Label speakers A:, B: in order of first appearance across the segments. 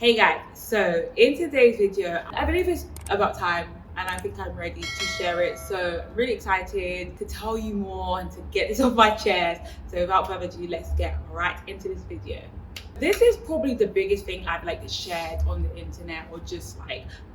A: Hey guys, so in today's video, I believe it's about time and I think I'm ready to share it. So I'm really excited to tell you more and to get this off my chest. So without further ado, let's get right into this video. This is probably the biggest thing I've shared on the internet or just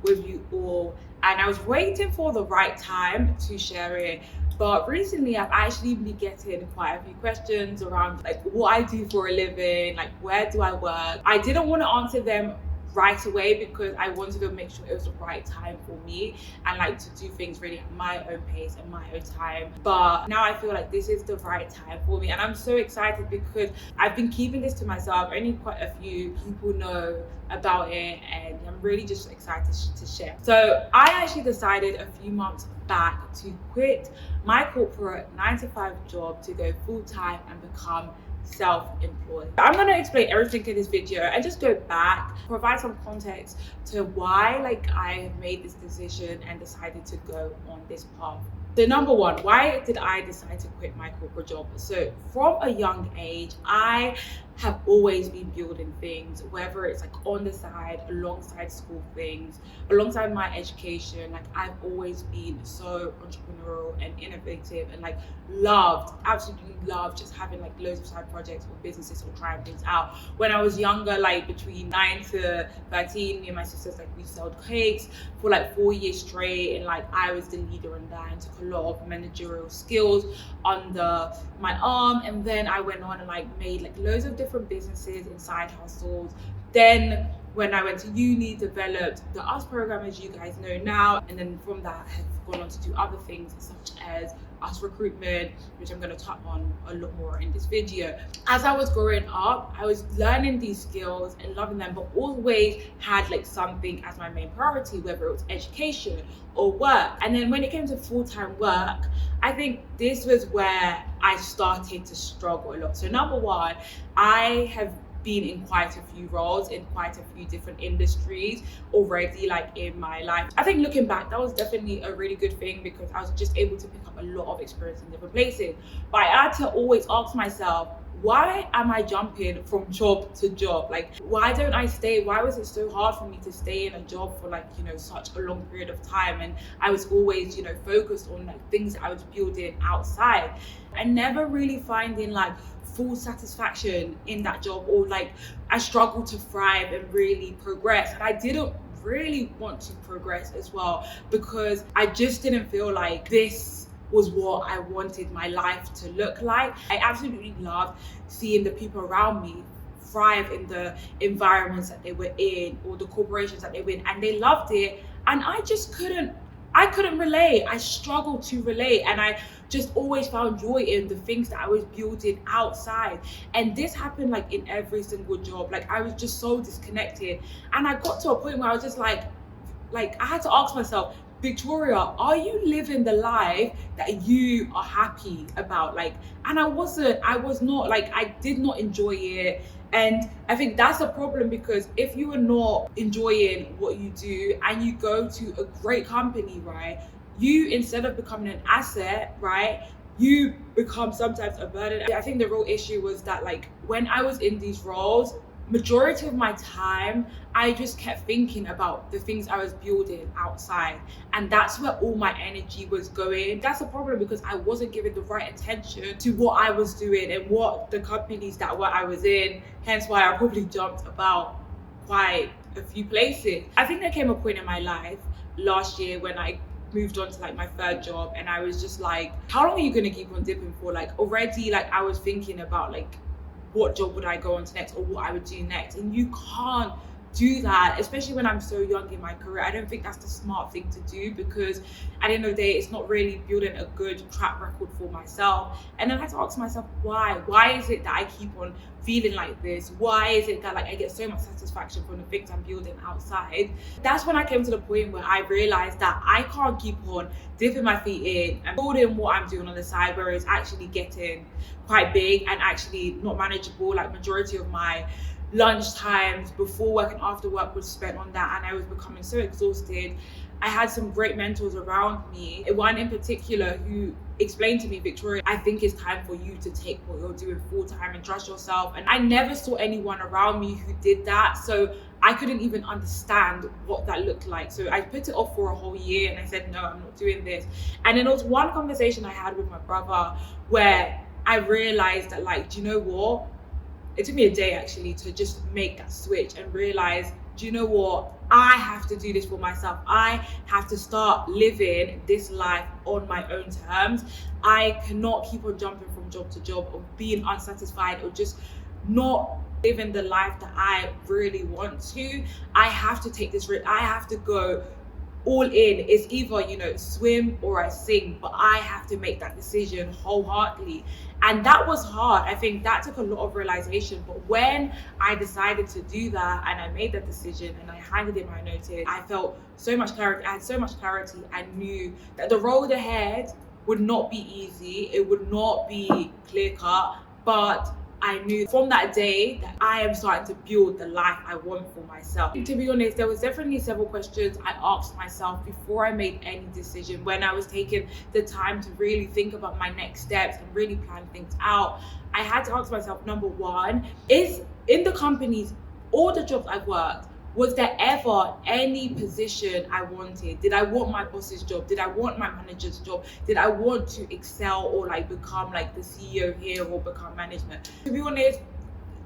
A: with you all. And I was waiting for the right time to share it. But recently I've actually been getting quite a few questions around what I do for a living, where do I work? I didn't want to answer them right away because I wanted to make sure it was the right time for me and to do things really at my own pace and my own time. But now I feel like this is the right time for me, and I'm so excited because I've been keeping this to myself. Only quite a few people know about it, and I'm really just excited to share. So I actually decided a few months back to quit my corporate 9-to-5 job to go full-time and become self-employed. I'm going to explain everything in this video and just go back, provide some context to why I have made this decision and decided to go on this path. So number one, why did I decide to quit my corporate job? So from a young age, I have always been building things, whether it's on the side, alongside school things, alongside my education. I've always been so entrepreneurial and innovative and absolutely loved just having loads of side projects or businesses or trying things out. When I was younger, between 9 to 13, me and my sisters, we sold cakes for 4 years straight, and I was the leader in that and took a lot of managerial skills under my arm. And then I went on and made loads of different businesses and side hustles. Then when I went to uni, developed the US program, as you guys know now, and then from that I have gone on to do other things such as US recruitment, which I'm going to touch on a lot more in this video. As I was growing up, I was learning these skills and loving them, but always had something as my main priority, whether it was education or work. And then when it came to full-time work, I think this was where I started to struggle a lot. So number one, I have been in quite a few roles in quite a few different industries already in my life. I think looking back, that was definitely a really good thing because I was just able to pick up a lot of experience in different places. But I had to always ask myself, why am I jumping from job to job? Why don't I stay? Why was it so hard for me to stay in a job for such a long period of time? And I was always focused on things that I was building outside and never really finding full satisfaction in that job, or I struggled to thrive and really progress. And I didn't really want to progress as well because I just didn't feel this was what I wanted my life to look like. I absolutely loved seeing the people around me thrive in the environments that they were in or the corporations that they were in, and they loved it, and I couldn't relate. I struggled to relate, and I just always found joy in the things that I was building outside. And this happened in every single job. I was just so disconnected, and I got to a point where I was just I had to ask myself, Victoria, are you living the life that you are happy about? And I was not, I did not enjoy it. And I think that's a problem, because if you are not enjoying what you do and you go to a great company, right, you, instead of becoming an asset, right, you become sometimes a burden. I think the real issue was that when I was in these roles, majority of my time, I just kept thinking about the things I was building outside, and that's where all my energy was going. That's a problem because I wasn't giving the right attention to what I was doing and what the companies that I was in, hence why I probably jumped about quite a few places. I think there came a point in my life last year when I moved on to my third job, and I was just how long are you gonna keep on dipping for? Already I was thinking about what job would I go on to next, or what I would do next. And you can't do that, especially when I'm so young in my career. I don't think that's the smart thing to do, because at the end of the day, it's not really building a good track record for myself. And then I had to ask myself, why is it that I keep on feeling like this? Why is it that I get so much satisfaction from the things I'm building outside? That's when I came to the point where I realized that I can't keep on dipping my feet in and building what I'm doing on the side, where it's actually getting quite big and actually not manageable. Majority of my lunch times before work and after work was spent on that, and I was becoming so exhausted. I had some great mentors around me, one in particular who explained to me, Victoria, I think it's time for you to take what you're doing full time and trust yourself. And I never saw anyone around me who did that, so I couldn't even understand what that looked like. So I put it off for a whole year and I said, no, I'm not doing this. And then there was one conversation I had with my brother where I realized that, like, do you know what? It took me a day actually to just make that switch and realize, do you know what? I have to do this for myself. I have to start living this life on my own terms. I cannot keep on jumping from job to job or being unsatisfied or just not living the life that I really want to. I have to take this risk. I have to go all in. It's either, swim or I sing, but I have to make that decision wholeheartedly. And that was hard. I think that took a lot of realization. But when I decided to do that and I made that decision and I handed in my notice, I felt so much clarity. I had so much clarity. I knew that the road ahead would not be easy. It would not be clear cut, but I knew from that day that I am starting to build the life I want for myself. To be honest, there was definitely several questions I asked myself before I made any decision, when I was taking the time to really think about my next steps and really plan things out. I had to ask myself, number one, is in the companies, all the jobs I've worked, was there ever any position I wanted? Did I want my boss's job? Did I want my manager's job? Did I want to excel or become the CEO here or become management? To be honest,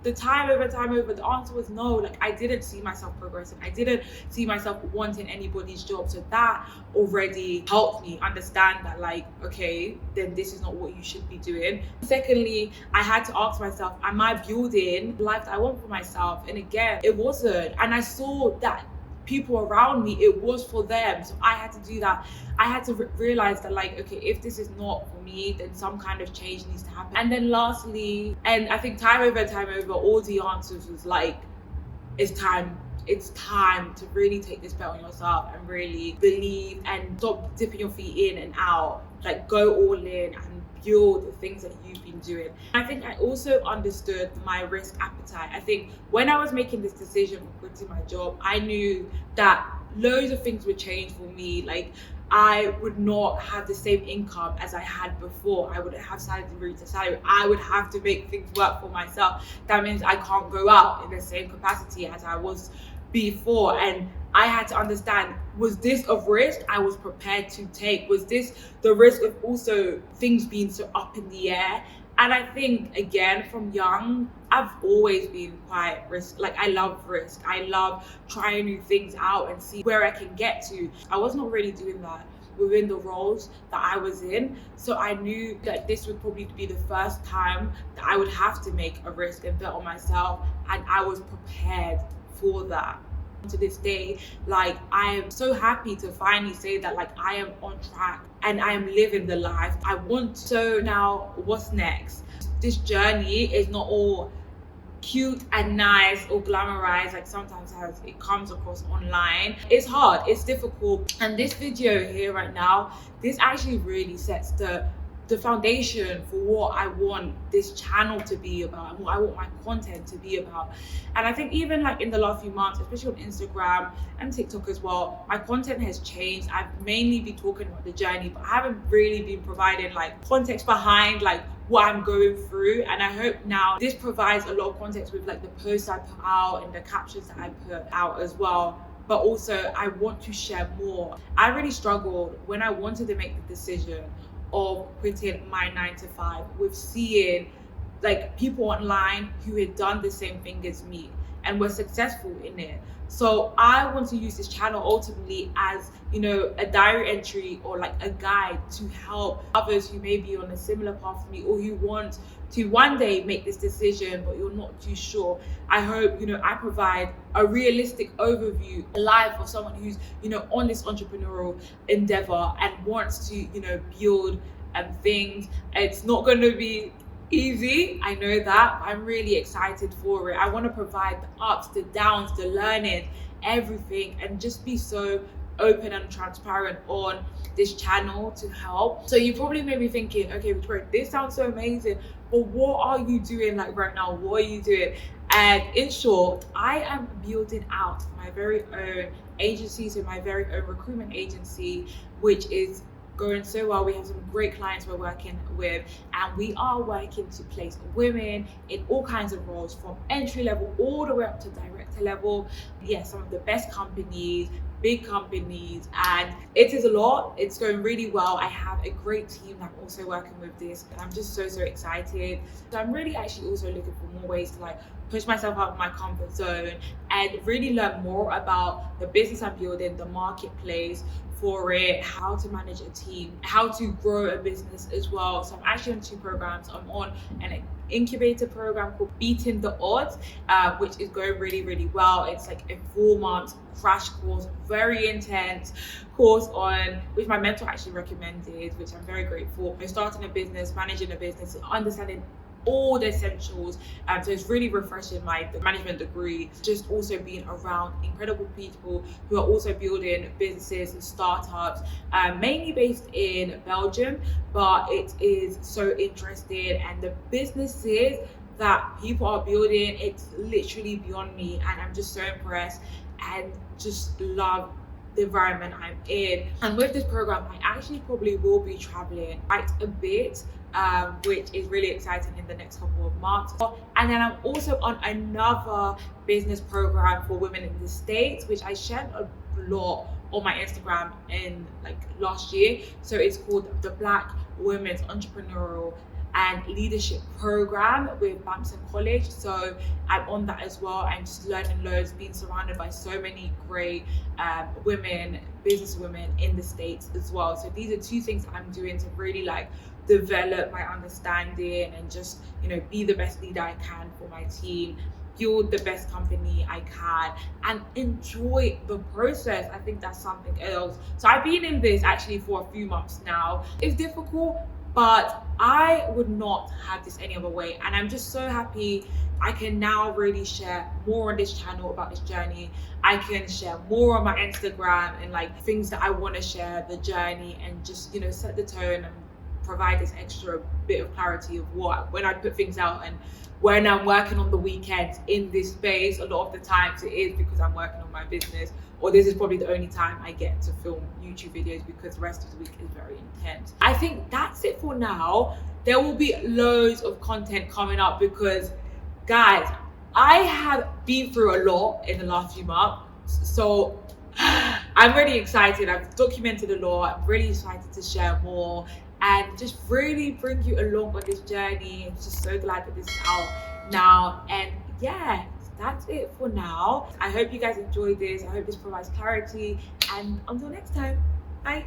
A: the time over, the answer was no. I didn't see myself progressing. I didn't see myself wanting anybody's job. So that already helped me understand that okay, then this is not what you should be doing. Secondly, I had to ask myself, am I building the life that I want for myself? And again, it wasn't. And I saw that people around me, it was for them. So I had to do that. I had to realize that okay, if this is not for me, then some kind of change needs to happen. And then lastly, and I think time over, all the answers was it's time to really take this bet on yourself and really believe and stop dipping your feet in and out. Go all in and build the things that you've been doing. I think I also understood my risk appetite. I think when I was making this decision for quitting my job, I knew that loads of things would change for me. I would not have the same income as I had before. I wouldn't have salary to salary. I would have to make things work for myself. That means I can't go out in the same capacity as I was before. And I had to understand, was this a risk I was prepared to take? Was this the risk of also things being so up in the air? And I think, again, from young, I've always been quite risk. I love risk. I love trying new things out and see where I can get to. I was not really doing that within the roles that I was in. So I knew that this would probably be the first time that I would have to make a risk and bet on myself. And I was prepared for that. To this day, I am so happy to finally say that I am on track and I am living the life I want. So now what's next? This journey is not all cute and nice or glamorized sometimes as it comes across online. It's hard, it's difficult. And this video here right now, this actually really sets the foundation for what I want this channel to be about and what I want my content to be about. And I think even in the last few months, especially on Instagram and TikTok as well, my content has changed. I've mainly been talking about the journey, but I haven't really been providing context behind what I'm going through. And I hope now this provides a lot of context with the posts I put out and the captions that I put out as well. But also I want to share more. I really struggled when I wanted to make the decision of quitting my 9-to-5 with seeing people online who had done the same thing as me and were successful in it. So I want to use this channel ultimately as a diary entry or a guide to help others who may be on a similar path to me or who want to one day make this decision but you're not too sure. I hope I provide a realistic overview, a life of someone who's on this entrepreneurial endeavor and wants to build things. It's not going to be easy, I know that, but I'm really excited for it. I want to provide the ups, the downs, the learning, everything, and just be so open and transparent on this channel to help. So you probably may be thinking, okay, Victoria, this sounds so amazing, but what are you doing right now? What are you doing? And in short, I am building out my very own agency, so my very own recruitment agency, which is going so well. We have some great clients we're working with, and we are working to place women in all kinds of roles, from entry level all the way up to director level. Yeah, some of the best companies, big companies, and it is a lot. It's going really well. I have a great team that I'm also working with this, and I'm just so excited. So I'm really actually also looking for more ways to like push myself out of my comfort zone and really learn more about the business I'm building, the marketplace for it, how to manage a team, how to grow a business as well. So I'm actually on 2 programs. I'm on an incubator program called Beating the Odds, which is going really well. It's like a 4-month crash course, very intense course on which my mentor actually recommended, which I'm very grateful. You're starting a business, managing a business, understanding all the essentials. So it's really refreshing my management degree, just also being around incredible people who are also building businesses and startups, mainly based in Belgium, but it is so interesting, and the businesses that people are building, it's literally beyond me, and I'm just so impressed and just love the environment I'm in. And with this program, I actually probably will be traveling quite a bit, which is really exciting in the next couple of months. And then I'm also on another business program for women in the States, which I shared a lot on my Instagram in like last year. So it's called the Black Women's Entrepreneurial and Leadership Program with Bamson College. So I'm on that as well. I'm just learning loads, being surrounded by so many great women, business women in the States as well. So these are 2 things I'm doing to really like develop my understanding and just, you know, be the best leader I can for my team, build the best company I can, and enjoy the process. I think that's something else. So I've been in this actually for a few months now. It's difficult, but I would not have this any other way. And I'm just so happy I can now really share more on this channel about this journey. I can share more on my Instagram and like things that I want to share, the journey, and just, you know, set the tone and provide this extra bit of clarity of what, when I put things out and when I'm working on the weekends in this space. A lot of the times it is because I'm working on my business, or this is probably the only time I get to film YouTube videos because the rest of the week is very intense. I think that's it for now. There will be loads of content coming up because, guys, I have been through a lot in the last few months. So I'm really excited. I've documented a lot. I'm really excited to share more and just really bring you along on this journey. I'm just so glad that this is out now. And yeah, that's it for now. I hope you guys enjoyed this. I hope this provides clarity. And until next time, bye.